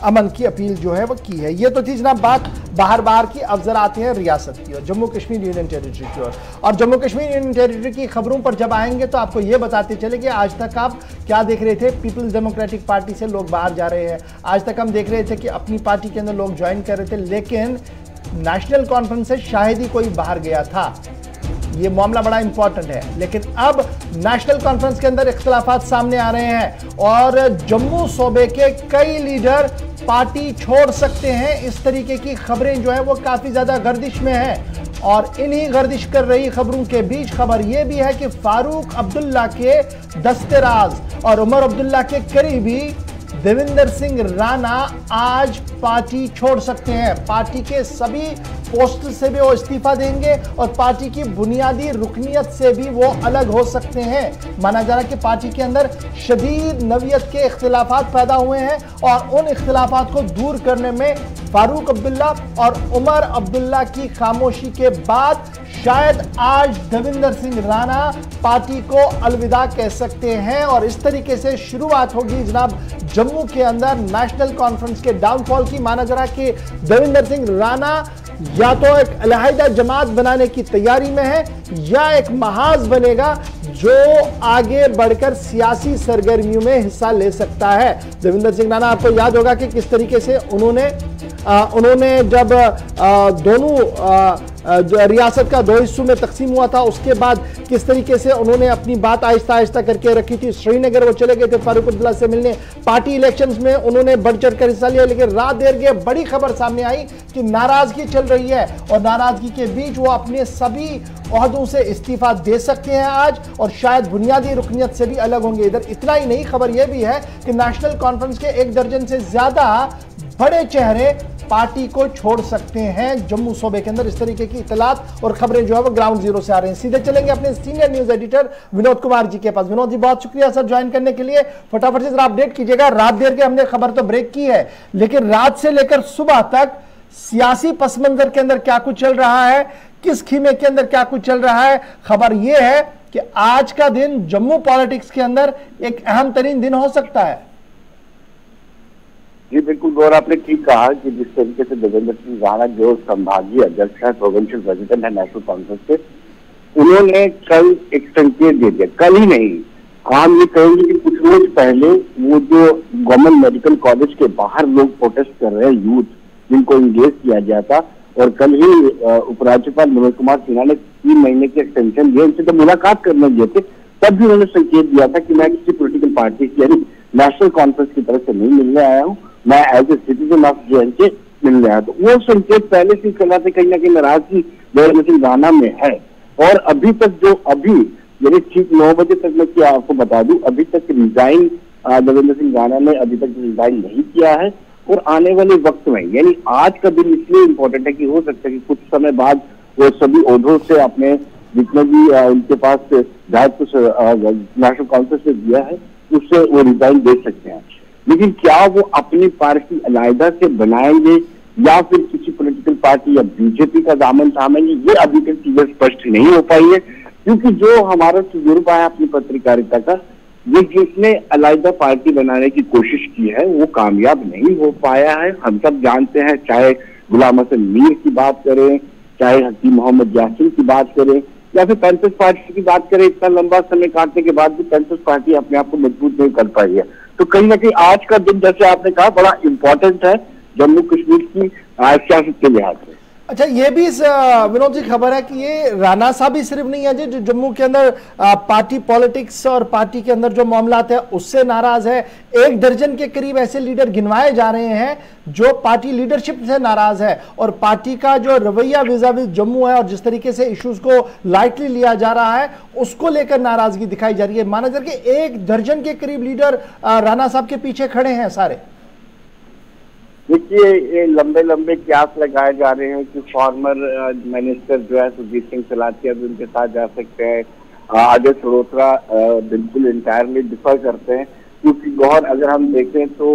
अमन की अपील जो है वो की है। ये तो थी जनाब बात बाहर की। अब जरा आते हैं रियासत की और जम्मू कश्मीर यूनियन टेरिटरी की ओर, और जम्मू कश्मीर यूनियन टेरिटरी की खबरों पर जब आएंगे तो आपको ये बताते चले कि आज तक आप क्या देख रहे थे, पीपल्स डेमोक्रेटिक पार्टी से लोग बाहर जा रहे हैं। आज तक हम देख रहे थे कि अपनी पार्टी के अंदर लोग ज्वाइन कर रहे थे, लेकिन नेशनल कॉन्फ्रेंस से शायद ही कोई बाहर गया था। ये मामला बड़ा इंपॉर्टेंट है, लेकिन अब नेशनल कॉन्फ्रेंस के अंदर इख्तिलाफात सामने आ रहे हैं, और जम्मू सूबे के कई लीडर पार्टी छोड़ सकते हैं। इस तरीके की खबरें जो है वो काफी ज्यादा गर्दिश में है, और इन्हीं गर्दिश कर रही खबरों के बीच खबर यह भी है कि फारूक अब्दुल्ला के दस्तेराज और उमर अब्दुल्ला के करीबी देवेंद्र सिंह राणा आज पार्टी छोड़ सकते हैं। पार्टी के सभी पोस्ट से भी वो इस्तीफा देंगे, और पार्टी की बुनियादी रुकनियत से भी वो अलग हो सकते हैं। माना जा रहा है कि पार्टी के अंदर शदीद नवियत के इख्तिलाफात पैदा हुए हैं, और उन इख्तिलाफात को दूर करने में फारूक अब्दुल्ला और उमर अब्दुल्ला की खामोशी के बाद शायद आज देवेंद्र सिंह राणा पार्टी को अलविदा कह सकते हैं, और इस तरीके से शुरुआत होगी जनाब जम्मू के अंदर नेशनल कॉन्फ्रेंस के डाउनफॉल की। माना जा रहा है कि देवेंद्र सिंह राणा या तो एक अलहदा जमात बनाने की तैयारी में है, या एक महाज बनेगा जो आगे बढ़कर सियासी सरगर्मियों में हिस्सा ले सकता है। देवेंद्र सिंह राणा, आपको याद होगा कि किस तरीके से उन्होंने जब दोनों रियासत का 2 हिस्सों में तकसीम हुआ था, उसके बाद किस तरीके से उन्होंने अपनी बात आहिस्ता आहिस्ता करके रखी थी। श्रीनगर वो चले गए थे फारूक अब्दुल्ला से मिलने, पार्टी इलेक्शंस में उन्होंने बढ़ चढ़ कर हिस्सा लिया, लेकिन रात देर के बड़ी खबर सामने आई कि नाराजगी चल रही है, और नाराजगी के बीच वो अपने सभी ओहदों से इस्तीफा दे सकते हैं आज, और शायद बुनियादी रुकनियत से भी अलग होंगे। इधर इतना ही नहीं, खबर यह भी है कि नेशनल कॉन्फ्रेंस के 1 दर्जन से ज्यादा बड़े चेहरे पार्टी को छोड़ सकते हैं जम्मू सूबे के अंदर। इस तरीके की इतलात और खबरें जो है वो ग्राउंड जीरो से आ रही हैं। सीधे चलेंगे अपने senior news editor Vinod Kumar ji के पास। विनोद जी, बहुत शुक्रिया सर ज्वाइन करने के लिए। फटाफट से जरा अपडेट कीजिएगा। रात देर के हमने खबर तो ब्रेक की है, लेकिन रात से लेकर सुबह तक सियासी पस मंजर के अंदर क्या कुछ चल रहा है, किस खीमे के अंदर क्या कुछ चल रहा है। खबर यह है कि आज का दिन जम्मू पॉलिटिक्स के अंदर एक अहम तरीन दिन हो सकता है। जी बिल्कुल गौर, आपने ठीक कहा कि जिस तरीके से देवेंद्र सिंह राणा जो संभागीय अध्यक्ष है, प्रोविंशियल प्रेसिडेंट है नेशनल कॉन्फ्रेंस के, उन्होंने कल एक संकेत दे दिया। कल ही नहीं, हम ये कहेंगे कि कुछ रोज पहले वो जो गवर्नमेंट मेडिकल कॉलेज के बाहर लोग प्रोटेस्ट कर रहे हैं, यूथ जिनको इंगेज किया गया था, और कल ही उपराज्यपाल मनोज कुमार सिन्हा ने 3 महीने की एक्सटेंशन दिया। उनसे तो मुलाकात करने गए थे, तब भी उन्होंने संकेत दिया था कि मैं किसी पोलिटिकल पार्टी की यानी नेशनल कॉन्फ्रेंस की तरफ से नहीं मिलने आया हूँ, मैं एज ए सिटीजन ऑफ जे मिलने आया। तो वो संकेत पहले से चला थे, कहीं ना कहीं नाराजगी देवेंद्र सिंह राणा में है। और अभी तक यानी ठीक 9 बजे तक मैं क्या आपको बता दूं, अभी तक रिजाइन देवेंद्र सिंह राणा ने अभी तक रिजाइन नहीं किया है। और आने वाले वक्त में, यानी आज का दिन इसलिए इम्पोर्टेंट है कि हो सकता है कि कुछ समय बाद वो सभी ओहदों से अपने जितने भी उनके पास दायित्व नेशनल कॉन्फ्रेंस से दिया है उससे वो रिजाइन दे सकते हैं। लेकिन क्या वो अपनी पार्टी अलहदा से बनाएंगे या फिर किसी पॉलिटिकल पार्टी या बीजेपी का दामन थामेंगे, ये अभी तक चीजें स्पष्ट नहीं हो पाई है। क्योंकि जो हमारा तजुर्बा है अपनी पत्रकारिता का, ये जिसने अलग पार्टी बनाने की कोशिश की है वो कामयाब नहीं हो पाया है। हम सब जानते हैं, चाहे गुलाम हसन मीर की बात करें, चाहे हकीम मोहम्मद यासीन की बात करें, या फिर पैंथर्स पार्टी की बात करें, इतना लंबा समय काटने के बाद भी पैंथर्स पार्टी अपने आप को मजबूत नहीं कर पाई है। तो कहीं ना कहीं आज का दिन, जैसे आपने कहा, बड़ा इंपॉर्टेंट है जम्मू कश्मीर की सियासत के लिहाज से। अच्छा, ये भी विनोद जी खबर है कि ये राणा साहब ही सिर्फ नहीं है जो जम्मू के अंदर पार्टी पॉलिटिक्स और पार्टी के अंदर जो मामलात है उससे नाराज है। 1 दर्जन के करीब ऐसे लीडर गिनवाए जा रहे हैं जो पार्टी लीडरशिप से नाराज है और पार्टी का जो रवैया विज़ाविज़ जम्मू है और जिस तरीके से इश्यूज को लाइटली लिया जा रहा है उसको लेकर नाराजगी दिखाई जा रही है। माना जा रहा है कि 1 दर्जन के करीब लीडर राणा साहब के पीछे खड़े हैं सारे। देखिए, ये लंबे लंबे क्यास लगाए जा रहे हैं कि फॉर्मर मिनिस्टर जो है सुरजीत सिंह सलाथिया भी उनके साथ जा सकते हैं, अजय चरोत्रा बिल्कुल इंटायरली डिफर करते हैं, क्योंकि गौर अगर हम देखें तो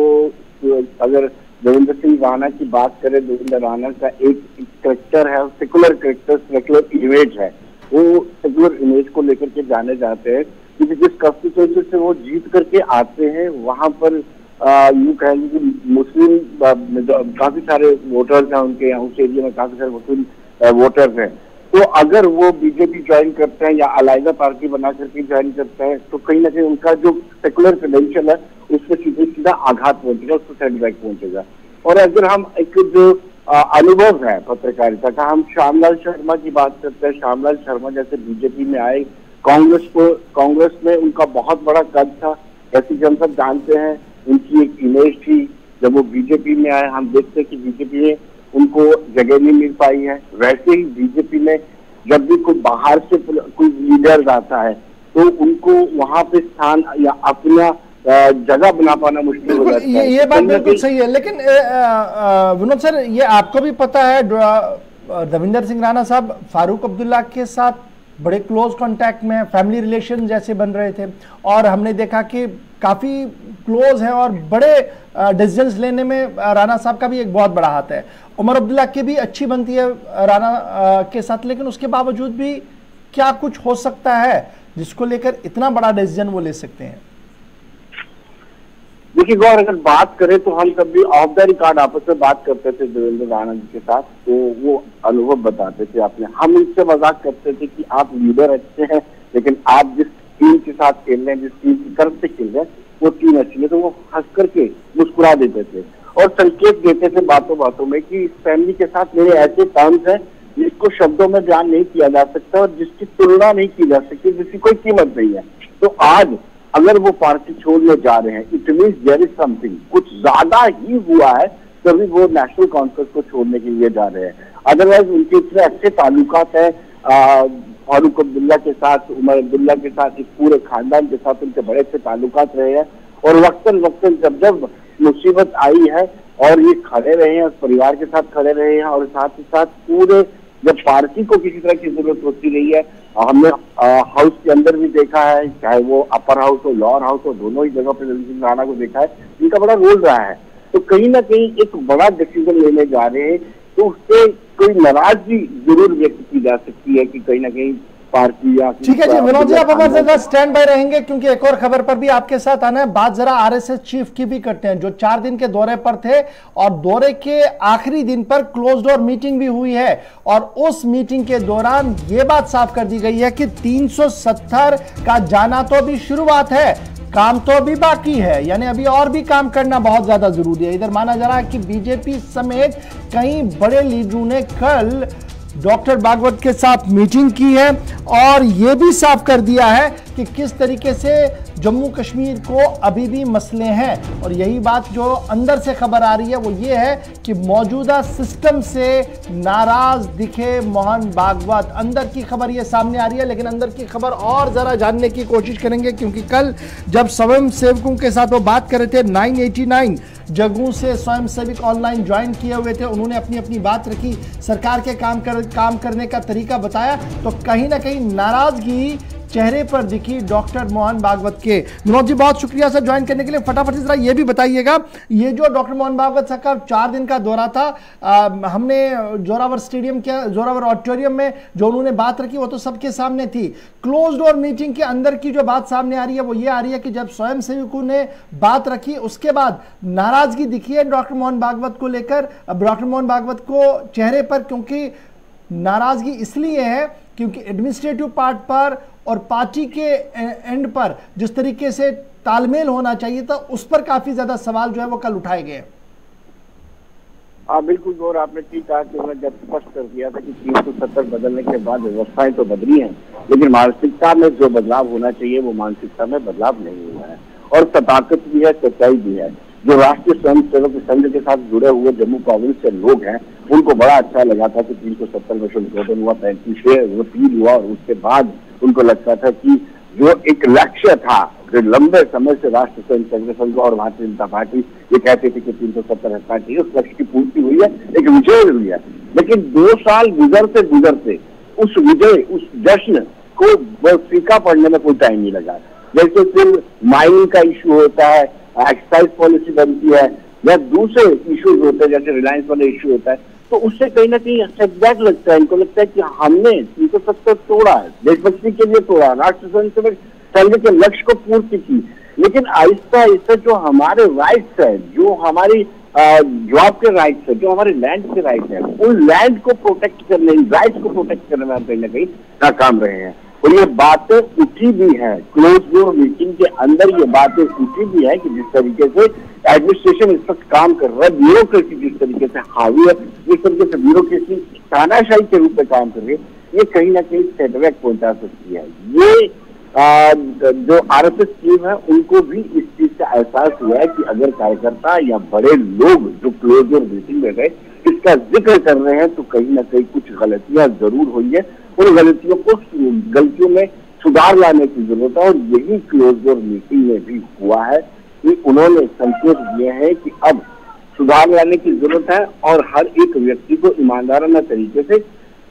अगर देवेंद्र सिंह राणा की बात करें, देवेंद्र राणा का एक करेक्टर है, सेकुलर करेक्टर, सेकुलर इमेज है, वो सेकुलर इमेज को लेकर के जाने जाते हैं, क्योंकि जिस कंस्टिट्यूएंसी से वो जीत करके आते हैं वहां पर यूं कहेंगे कि मुस्लिम काफी सारे वोटर्स हैं उनके यहाँ, उस एरिया में काफी सारे मुस्लिम वोटर्स हैं। तो अगर वो बीजेपी ज्वाइन करते हैं या अलग पार्टी बना करके ज्वाइन करते हैं तो कहीं ना कहीं उनका जो सेकुलर क्रेडेंशियल है उस पर सीधे सीधा आघात पहुंचेगा, उसको सेटबैक पहुंचेगा। और अगर हम एक जो अनुभव है पत्रकारिता का, हम श्यामलाल शर्मा की बात करते हैं। श्यामलाल शर्मा जैसे बीजेपी में आए, कांग्रेस में उनका बहुत बड़ा कद था, जैसे कि हम सब जानते हैं उनकी एक इमेज थी। जब वो बीजेपी में आए, हम देखते हैं कि बीजेपी में उनको जगह नहीं मिल पाई है। वैसे ही बीजेपी में जब भी कोई बाहर से कोई लीडर आता है तो उनको वहां पे स्थान या अपना जगह बना पाना मुश्किल हो जाता है। ये बात बिल्कुल सही है, लेकिन विनोद सर, ये आपको भी पता है देवेंद्र सिंह राणा साहब फारूक अब्दुल्ला के साथ बड़े क्लोज कांटेक्ट में, फैमिली रिलेशन जैसे बन रहे थे और हमने देखा कि काफ़ी क्लोज हैं और बड़े डिसीजंस लेने में राणा साहब का भी एक बहुत बड़ा हाथ है। उमर अब्दुल्ला की भी अच्छी बनती है राणा के साथ, लेकिन उसके बावजूद भी क्या कुछ हो सकता है जिसको लेकर इतना बड़ा डिसीजन वो ले सकते हैं? देखिए गौर, अगर बात करें तो हम कभी ऑफ द रिकॉर्ड आपस में बात करते थे देवेंद्र राणा जी के साथ, तो वो अनुभव बताते थे अपने। हम उनसे मजाक करते थे कि आप लीडर अच्छे हैं, लेकिन आप जिस टीम के साथ खेल रहे हैं, जिस टीम की तरफ से खेल रहे हैं, वो टीम अच्छी है। तो वो हंस करके मुस्कुरा देते थे और संकेत देते थे बातों बातों में कि इस फैमिली के साथ मेरे ऐसे टर्म्स हैं जिसको शब्दों में बयान नहीं किया जा सकता और जिसकी तुलना नहीं की जा सकती, जिसकी कोई कीमत नहीं है। तो आज अगर वो पार्टी छोड़ने जा रहे हैं, it means there is something, कुछ ज्यादा ही हुआ है तभी वो नेशनल कॉन्फ्रेंस को छोड़ने के लिए जा रहे हैं। अदरवाइज उनके इतने अच्छे ताल्लुकात है फारूक अब्दुल्ला के साथ, उमर अब्दुल्ला के साथ, इस पूरे खानदान के साथ उनके बड़े अच्छे ताल्लुकात रहे हैं। और वक्तन वक्तन जब मुसीबत आई है और ये खड़े रहे हैं, परिवार के साथ खड़े रहे हैं और साथ ही साथ पूरे जब पार्टी को किसी तरह की जरूरत होती रही है, हमने हाउस के अंदर भी देखा है, चाहे वो अपर हाउस हो, लोअर हाउस हो, दोनों ही जगह पे देवेंद्र सिंह राणा को देखा है, इनका बड़ा रोल रहा है। तो कहीं ना कहीं एक बड़ा डिसीजन लेने जा रहे हैं, तो उससे कोई नाराजगी जरूर व्यक्त की जा सकती है कि कहीं ना कहीं पार्टी या। ठीक है जी विनोद जी, आप हमारे साथ स्टैंड बाय रहेंगे क्योंकि एक और खबर पर भी आपके साथ आना है। बात जरा आरएसएस चीफ की भी करते हैं जो 4 दिन के दौरे पर थे और दौरे के आखिरी दिन पर क्लोज डोर मीटिंग भी हुई है और उस मीटिंग के दौरान यह बात साफ कर दी गई है कि 370 का जाना तो अभी शुरुआत है, काम तो अभी बाकी है, यानी अभी और भी काम करना बहुत ज्यादा जरूरी है। इधर माना जा रहा है कि बीजेपी समेत कई बड़े लीडरों ने कल डॉक्टर भागवत के साथ मीटिंग की है और यह भी साफ कर दिया है कि किस तरीके से जम्मू कश्मीर को अभी भी मसले हैं। और यही बात जो अंदर से खबर आ रही है वो ये है कि मौजूदा सिस्टम से नाराज दिखे मोहन भागवत। अंदर की खबर ये सामने आ रही है, लेकिन अंदर की खबर और जरा जानने की कोशिश करेंगे क्योंकि कल जब स्वयं सेवकों के साथ वो बात कर रहे थे, 989 जगहों से स्वयं सेवक ऑनलाइन ज्वाइन किए हुए थे, उन्होंने अपनी अपनी बात रखी, सरकार के काम करने का तरीका बताया, तो कहीं ना कहीं नाराजगी चेहरे पर दिखी डॉक्टर मोहन भागवत के। विनोद जी बहुत शुक्रिया सर ज्वाइन करने के लिए। फटाफट से जरा ये भी बताइएगा, ये जो डॉक्टर मोहन भागवत सर का 4 दिन का दौरा था, हमने जोरावर स्टेडियम के जोरावर ऑडिटोरियम में जो उन्होंने बात रखी वो तो सबके सामने थी। क्लोज डोर मीटिंग के अंदर की जो बात सामने आ रही है वो ये आ रही है कि जब स्वयं सेवकों ने बात रखी उसके बाद नाराजगी दिखी है डॉक्टर मोहन भागवत को लेकर। डॉक्टर मोहन भागवत को चेहरे पर, क्योंकि नाराजगी इसलिए है क्योंकि एडमिनिस्ट्रेटिव पार्ट पर और पार्टी के एंड पर जिस तरीके से तालमेल होना चाहिए था उस पर काफी ज्यादा सवाल जो है वो कल उठाए गए। हाँ बिल्कुल गौर, आपने ठीक कहा कि उन्होंने जब स्पष्ट कर दिया था कि 370 बदलने के बाद व्यवस्थाएं तो बदली हैं, लेकिन मानसिकता में जो बदलाव होना चाहिए वो मानसिकता में बदलाव नहीं हुआ है। और सताकत भी है, सच्चाई भी है। जो राष्ट्रीय स्वयंसेवक संघ के साथ जुड़े हुए जम्मू प्रोविंस के लोग हैं उनको बड़ा अच्छा लगा था कि 370 में संशोधन हुआ, 35 वो 3 हुआ, और उसके बाद उनको लगता था कि जो एक लक्ष्य था, जो लंबे समय से राष्ट्रीय स्वयंसेवक संघ और भारतीय जनता पार्टी ये कहते थे कि 370 हटना चाहिए, उस लक्ष्य की पूर्ति हुई है, एक विजय हुई है। लेकिन 2 साल गुजरते गुजरते उस विजय, उस जश्न को फीका पड़ने में कोई टाइम नहीं लगा। जैसे सिर्फ माइनिंग का इश्यू होता है, एक्साइज पॉलिसी बनती है, या दूसरे इश्यूज होते हैं जैसे रिलायंस वाला इश्यू होता है, तो उससे कहीं ना कहीं सेटबैक लगता है। इनको लगता है कि हमने 370 तोड़ा है, देशभक्ति के लिए तोड़ा, राष्ट्र स्वयंसेवक संघ के लक्ष्य को पूर्ति की, लेकिन आहिस्ता आहिस्ता जो हमारे राइट्स है, जो हमारी जॉब के राइट्स है, जो हमारे लैंड के राइट्स है, उन लैंड को प्रोटेक्ट करने, राइट्स को प्रोटेक्ट करने में हम कहीं ना कहीं नाकाम रहे हैं। और ये बातें उठी भी है, क्लोज डोर मीटिंग के अंदर ये बातें उठी भी है कि जिस तरीके से एडमिनिस्ट्रेशन इस वक्त काम कर रहा है, ब्यूरोक्रेसी जिस तरीके से हावी है, जिस तरीके से ब्यूरोक्रेसी तानाशाही के रूप में काम कर रही है, ये कहीं ना कहीं सेटबैक पहुंचा सकती है। ये जो आरएसएस टीम है उनको भी इस चीज का एहसास हुआ है कि अगर कार्यकर्ता या बड़े लोग जो क्लोज डोर मीटिंग में गए इसका जिक्र कर रहे हैं तो कहीं ना कहीं कुछ गलतियां जरूर हुई है। उन गलतियों में सुधार लाने की जरूरत है, और यही क्लोज डोर मीटिंग में भी हुआ है कि उन्होंने संकेत दिए हैं कि अब सुधार लाने की जरूरत है और हर एक व्यक्ति को ईमानदाराना तरीके से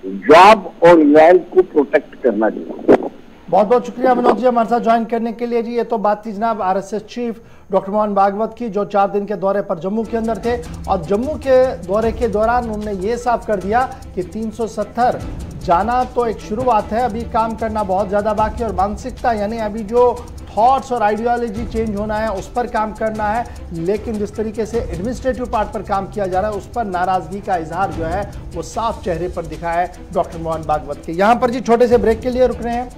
जॉब और लैंड को प्रोटेक्ट करना चाहिए। बहुत बहुत शुक्रिया विनोद जी हमारे साथ ज्वाइन करने के लिए। जी ये तो बात थी जनाब RSS chief doctor Mohan Bhagwat की, जो 4 दिन के दौरे पर जम्मू के अंदर थे, और जम्मू के दौरे के दौरान उन्होंने ये साफ कर दिया कि 370 जाना तो एक शुरुआत है, अभी काम करना बहुत ज़्यादा बाकी है, और मानसिकता यानी अभी जो थॉट्स और आइडियोलॉजी चेंज होना है उस पर काम करना है। लेकिन जिस तरीके से एडमिनिस्ट्रेटिव पार्ट पर काम किया जा रहा है उस पर नाराजगी का इजहार जो है वो साफ चेहरे पर दिखा है डॉक्टर मोहन भागवत के। यहाँ पर जी छोटे से ब्रेक के लिए रुक रहे हैं,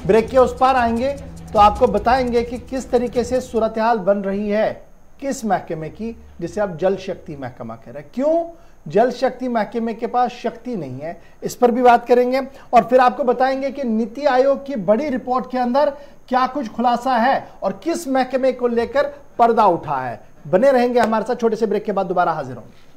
ब्रेक के उस पार आएंगे तो आपको बताएंगे कि किस तरीके से सूरत हाल बन रही है किस महकमे की, जिसे आप जल शक्ति महकमा कह रहे हैं। क्यों जल शक्ति महकमे के पास शक्ति नहीं है, इस पर भी बात करेंगे। और फिर आपको बताएंगे कि नीति आयोग की बड़ी रिपोर्ट के अंदर क्या कुछ खुलासा है और किस महकमे को लेकर पर्दा उठा है। बने रहेंगे हमारे साथ, छोटे से ब्रेक के बाद दोबारा हाजिर होंगे।